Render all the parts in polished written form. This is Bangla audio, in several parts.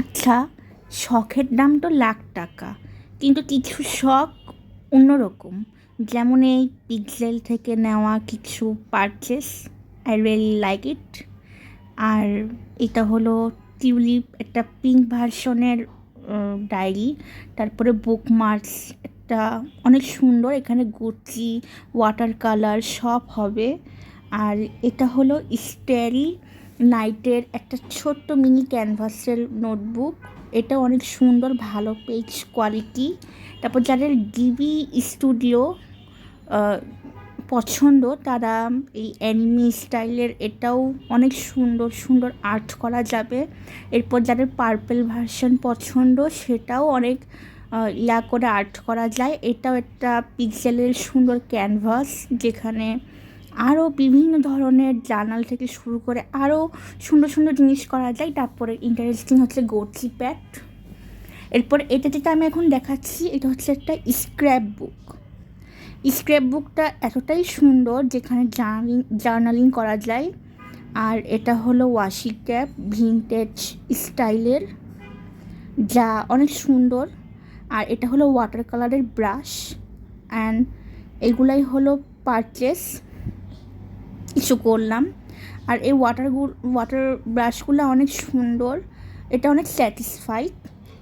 আচ্ছা, শখের দাম তো লাখ টাকা, কিন্তু কিছু শখ অন্যরকম। যেমন এই পিক্সেল থেকে নেওয়া কিছু purchase, I really like it. আর এটা হলো টিউলিপ, একটা পিঙ্ক ভার্সনের ডায়েরি। তারপরে বুকমার্কস, একটা অনেক সুন্দর, এখানে গুচি, ওয়াটার কালার সব হবে। আর এটা হলো স্টেরি নাইটের একটা ছোট্ট মিনি ক্যানভাসের নোটবুক। এটা অনেক সুন্দর, ভালো পেজ কোয়ালিটি। তারপর যাদের ডিবি স্টুডিও পছন্দ তারা এই অ্যানিমি স্টাইলের এটাও অনেক সুন্দর সুন্দর আর্ট করা যাবে। এরপর যাদের পার্পেল ভার্সন পছন্দ সেটাও অনেক করে আর্ট করা যায়। এটাও একটা পিক্সেলের সুন্দর ক্যানভাস, যেখানে আরও বিভিন্ন ধরনের জার্নাল থেকে শুরু করে আরও সুন্দর সুন্দর জিনিস করা যায়। তারপরে ইন্টারেস্টিং হচ্ছে গোচি প্যাড। এরপর এটা যেটা আমি এখন দেখাচ্ছি এটা হচ্ছে একটা স্ক্র্যাপ বুক। স্ক্র্যাপ বুকটা এতটাই সুন্দর যেখানে জার্নালিং করা যায়। আর এটা হলো ওয়াশি ক্যাপ, ভিনটেজ স্টাইলের, যা অনেক সুন্দর। আর এটা হলো ওয়াটার কালারের ব্রাশ। অ্যান্ড এগুলাই হলো পারচেস কিছু করলাম। আর এই ওয়াটার ব্রাশগুলো অনেক সুন্দর, এটা অনেক স্যাটিসফাইড।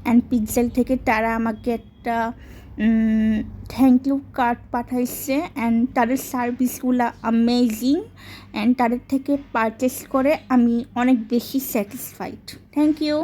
অ্যান্ড পিক্সেল থেকে তারা আমাকে একটা থ্যাংক ইউ কার্ড পাঠাইছে। অ্যান্ড তাদের সার্ভিসগুলো অ্যামেজিং। অ্যান্ড তাদের থেকে পারচেস করে আমি অনেক বেশি স্যাটিসফাইড। Thank you.